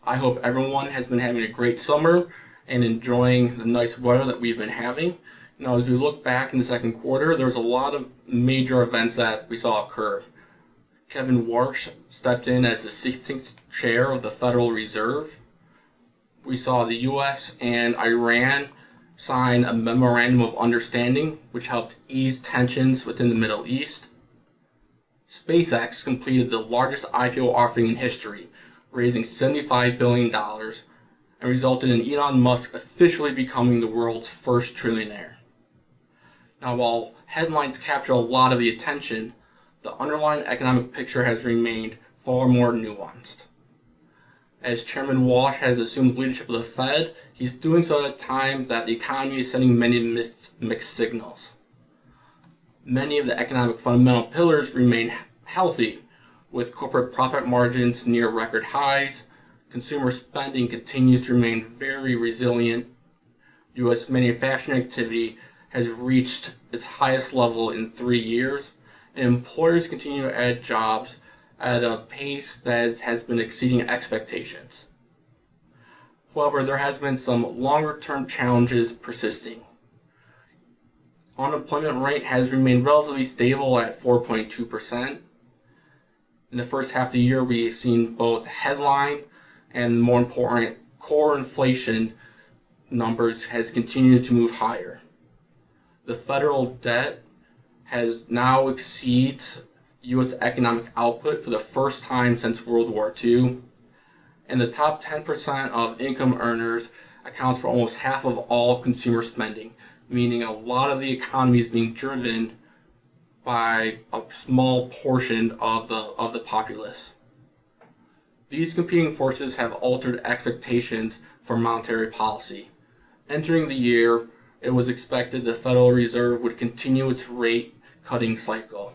I hope everyone has been having a great summer and enjoying the nice weather that we've been having. Now, as we look back in the second quarter, there was a lot of major events that we saw occur. Kevin Warsh stepped in as the 16th chair of the Federal Reserve. We saw the U.S. and Iran sign a memorandum of understanding, which helped ease tensions within the Middle East. SpaceX completed the largest IPO offering in history, raising $75 billion, and resulted in Elon Musk officially becoming the world's first trillionaire. Now, while headlines capture a lot of the attention, the underlying economic picture has remained far more nuanced. As Chairman Walsh has assumed leadership of the Fed, he's doing so at a time that the economy is sending many mixed signals. Many of the economic fundamental pillars remain healthy, with corporate profit margins near record highs. Consumer spending continues to remain very resilient. U.S. manufacturing activity has reached its highest level in 3 years, and employers continue to add jobs at a pace that has been exceeding expectations. However, there has been some longer-term challenges persisting. Unemployment rate has remained relatively stable at 4.2%. In the first half of the year, we've seen both headline and, more important, core inflation numbers has continued to move higher. The federal debt has now exceeds U.S. economic output for the first time since World War II, and the top 10% of income earners accounts for almost half of all consumer spending, meaning a lot of the economy is being driven by a small portion of the populace. These competing forces have altered expectations for monetary policy. Entering the year, it was expected the Federal Reserve would continue its rate cutting cycle.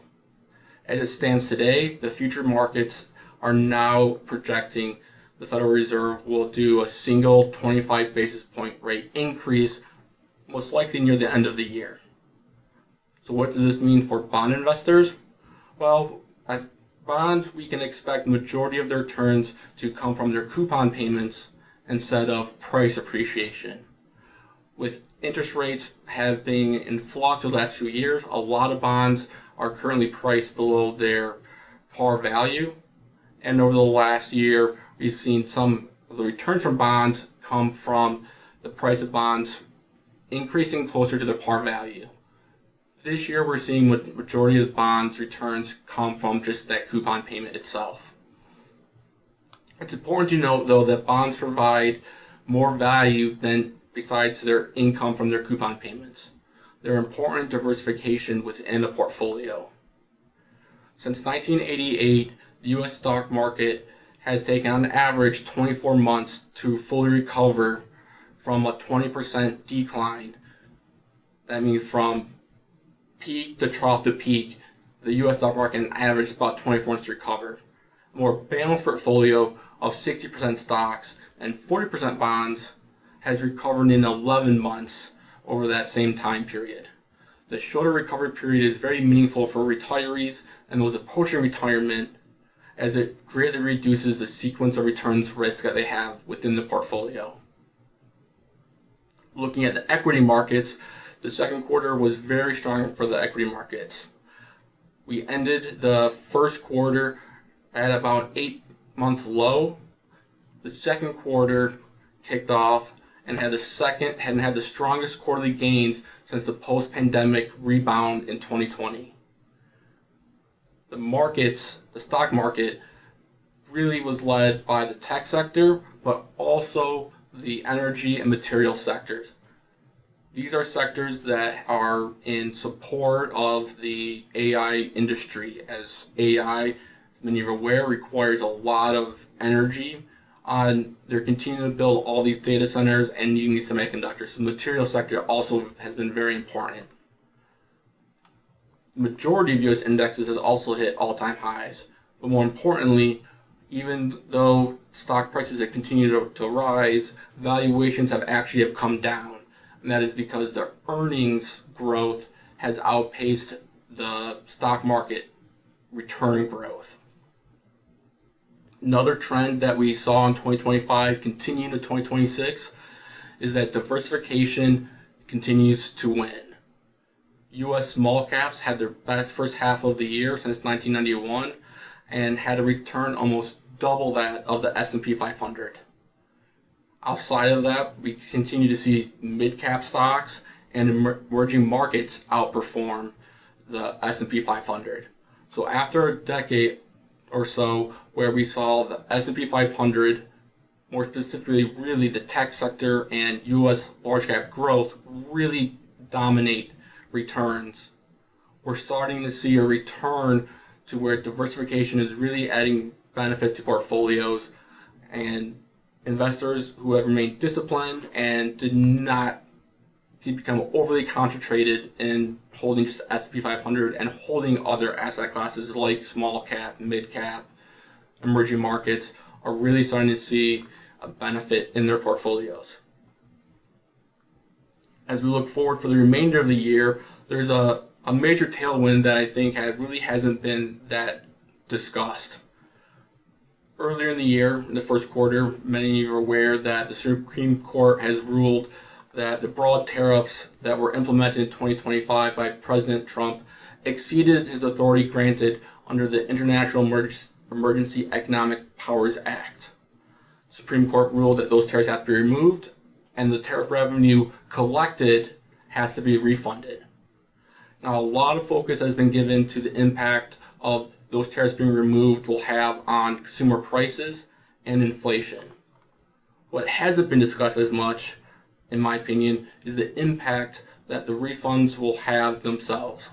As it stands today, the future markets are now projecting the Federal Reserve will do a single 25 basis point rate increase, most likely near the end of the year. So what does this mean for bond investors? Well, as bonds, we can expect the majority of their returns to come from their coupon payments instead of price appreciation. With interest rates have been in flux the last few years, a lot of bonds are currently priced below their par value. And over the last year, we've seen some of the returns from bonds come from the price of bonds increasing closer to their par value. This year, we're seeing the majority of the bonds returns come from just that coupon payment itself. It's important to note, though, that bonds provide more value than besides their income from their coupon payments. They're important diversification within a portfolio. Since 1988, the U.S. stock market has taken on average 24 months to fully recover from a 20% decline. That means from peak to trough to peak, the U.S. stock market on average about 24 months to recover. A more balanced portfolio of 60% stocks and 40% bonds has recovered in 11 months over that same time period. The shorter recovery period is very meaningful for retirees and those approaching retirement, as it greatly reduces the sequence of returns risk that they have within the portfolio. Looking at the equity markets, the second quarter was very strong for the equity markets. We ended the first quarter at about 8-month low. The second quarter kicked off and had the strongest quarterly gains since the post-pandemic rebound in 2020. The stock market really was led by the tech sector, but also the energy and material sectors. These are sectors that are in support of the AI industry, as AI, many are aware, requires a lot of energy. They're continuing to build all these data centers and needing these semiconductors. So the material sector also has been very important. The majority of U.S. indexes has also hit all-time highs. But more importantly, even though stock prices have continued to rise, valuations have come down. And that is because the earnings growth has outpaced the stock market return growth. Another trend that we saw in 2025 continuing to 2026 is that diversification continues to win. U.S. small caps had their best first half of the year since 1991 and had a return almost double that of the S&P 500. Outside of that, we continue to see mid-cap stocks and emerging markets outperform the S&P 500. So after a decade or so where we saw the S&P 500, more specifically really the tech sector and U.S. large cap growth, really dominate returns, we're starting to see a return to where diversification is really adding benefit to portfolios, and investors who have remained disciplined and did not become overly concentrated in holding just the S&P 500 and holding other asset classes like small cap, mid cap, emerging markets are really starting to see a benefit in their portfolios. As we look forward for the remainder of the year, there's a major tailwind that I think really hasn't been that discussed. Earlier in the year, in the first quarter, many of you are aware that the Supreme Court has ruled that the broad tariffs that were implemented in 2025 by President Trump exceeded his authority granted under the International Emergency Economic Powers Act. The Supreme Court ruled that those tariffs have to be removed, and the tariff revenue collected has to be refunded. Now, a lot of focus has been given to the impact of those tariffs being removed will have on consumer prices and inflation. What hasn't been discussed as much, in my opinion, is the impact that the refunds will have themselves.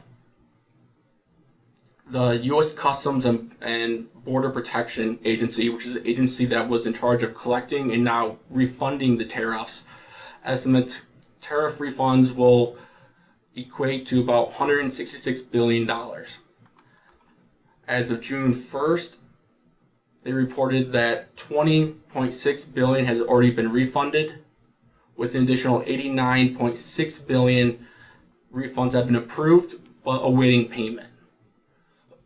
The U.S. Customs and Border Protection Agency, which is the agency that was in charge of collecting and now refunding the tariffs, estimates tariff refunds will equate to about $166 billion. As of June 1st, they reported that $20.6 billion has already been refunded, with an additional $89.6 billion refunds have been approved but awaiting payment.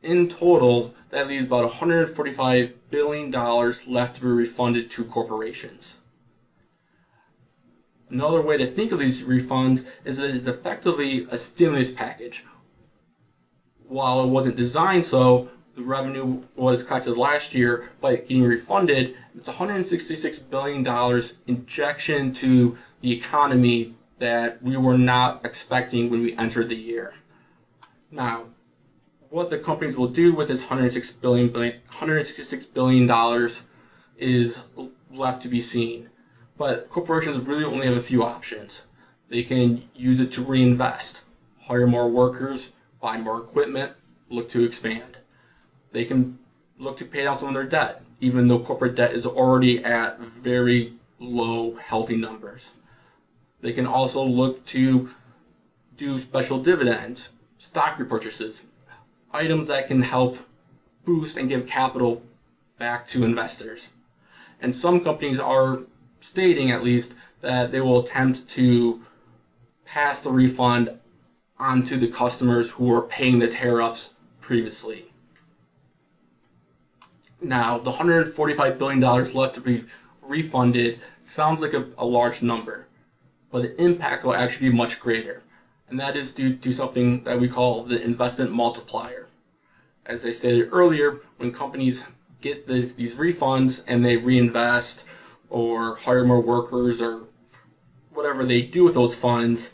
In total, that leaves about $145 billion left to be refunded to corporations. Another way to think of these refunds is that it's effectively a stimulus package. While it wasn't designed so, the revenue was collected last year by getting refunded. It's $166 billion injection to the economy that we were not expecting when we entered the year. Now, what the companies will do with this $166 billion is left to be seen. But corporations really only have a few options. They can use it to reinvest, hire more workers, buy more equipment, look to expand. They can look to pay down some of their debt, even though corporate debt is already at very low, healthy numbers. They can also look to do special dividends, stock repurchases, items that can help boost and give capital back to investors. And some companies are stating, at least, that they will attempt to pass the refund onto the customers who were paying the tariffs previously. Now, the $145 billion left to be refunded sounds like a large number, but the impact will actually be much greater. And that is due to something that we call the investment multiplier. As I stated earlier, when companies get these refunds and they reinvest or hire more workers or whatever they do with those funds,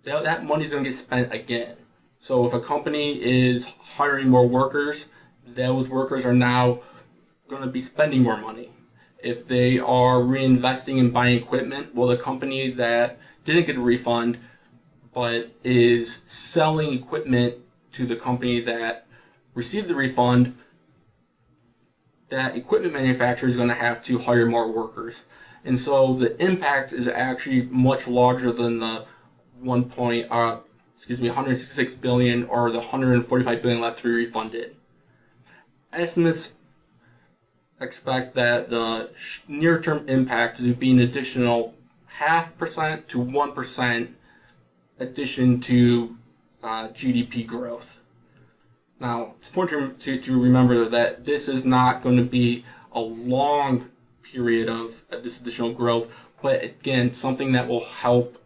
that money is going to get spent again. So if a company is hiring more workers, those workers are now going to be spending more money. If they are reinvesting and buying equipment, well, the company that didn't get a refund but is selling equipment to the company that received the refund, that equipment manufacturer is going to have to hire more workers. And so the impact is actually much larger than the 166 billion or the 145 billion left to be refunded. Estimates expect that the near-term impact to be an additional 0.5% to 1% addition to GDP growth. Now, it's important to remember that this is not going to be a long period of this additional growth, but again, something that will help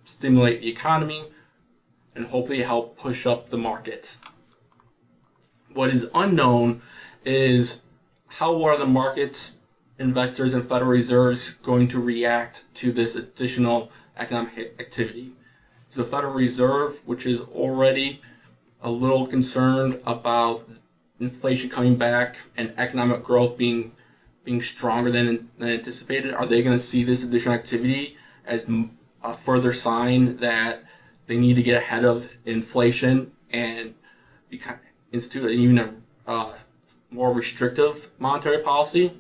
stimulate the economy and hopefully help push up the markets. What is unknown is how are the markets, investors, and Federal Reserves going to react to this additional economic activity. The Federal Reserve, which is already a little concerned about inflation coming back and economic growth being stronger than anticipated, are they going to see this additional activity as a further sign that they need to get ahead of inflation and institute even a more restrictive monetary policy?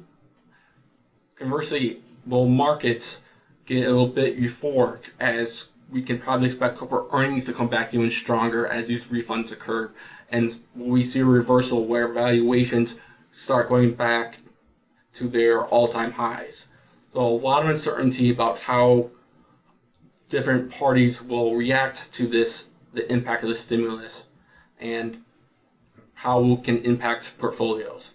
Conversely, will markets get a little bit euphoric as we can probably expect corporate earnings to come back even stronger as these refunds occur, and we see a reversal where valuations start going back to their all-time highs? So a lot of uncertainty about how different parties will react to this, the impact of the stimulus, and how it can impact portfolios.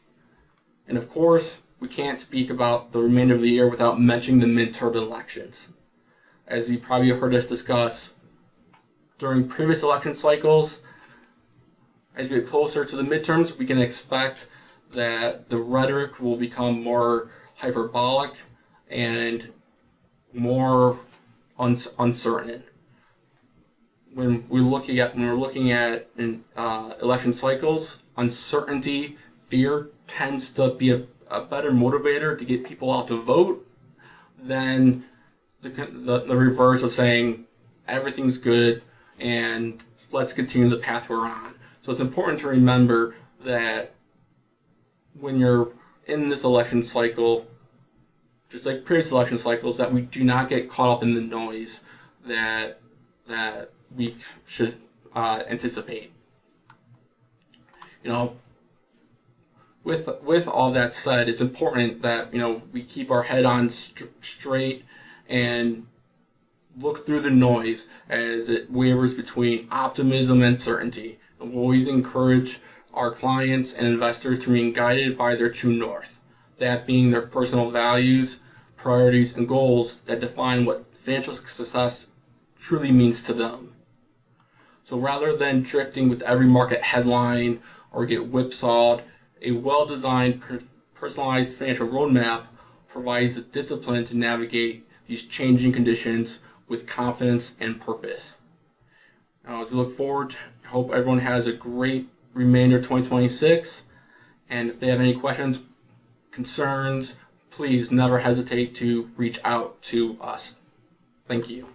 And of course, we can't speak about the remainder of the year without mentioning the midterm elections. As you probably heard us discuss during previous election cycles, as we get closer to the midterms, we can expect that the rhetoric will become more hyperbolic and more uncertain. When we're looking at election cycles, uncertainty, fear tends to be a better motivator to get people out to vote than the reverse of saying everything's good and let's continue the path we're on. So it's important to remember that when you're in this election cycle, just like previous election cycles, that we do not get caught up in the noise that we should anticipate. With all that said, it's important that we keep our head on straight and look through the noise as it wavers between optimism and certainty. And we'll always encourage our clients and investors to remain guided by their true north, that being their personal values, priorities, and goals that define what financial success truly means to them. So rather than drifting with every market headline or get whipsawed, a well-designed, personalized financial roadmap provides the discipline to navigate these changing conditions with confidence and purpose. Now, as we look forward, I hope everyone has a great remainder of 2026. And if they have any questions, concerns, please never hesitate to reach out to us. Thank you.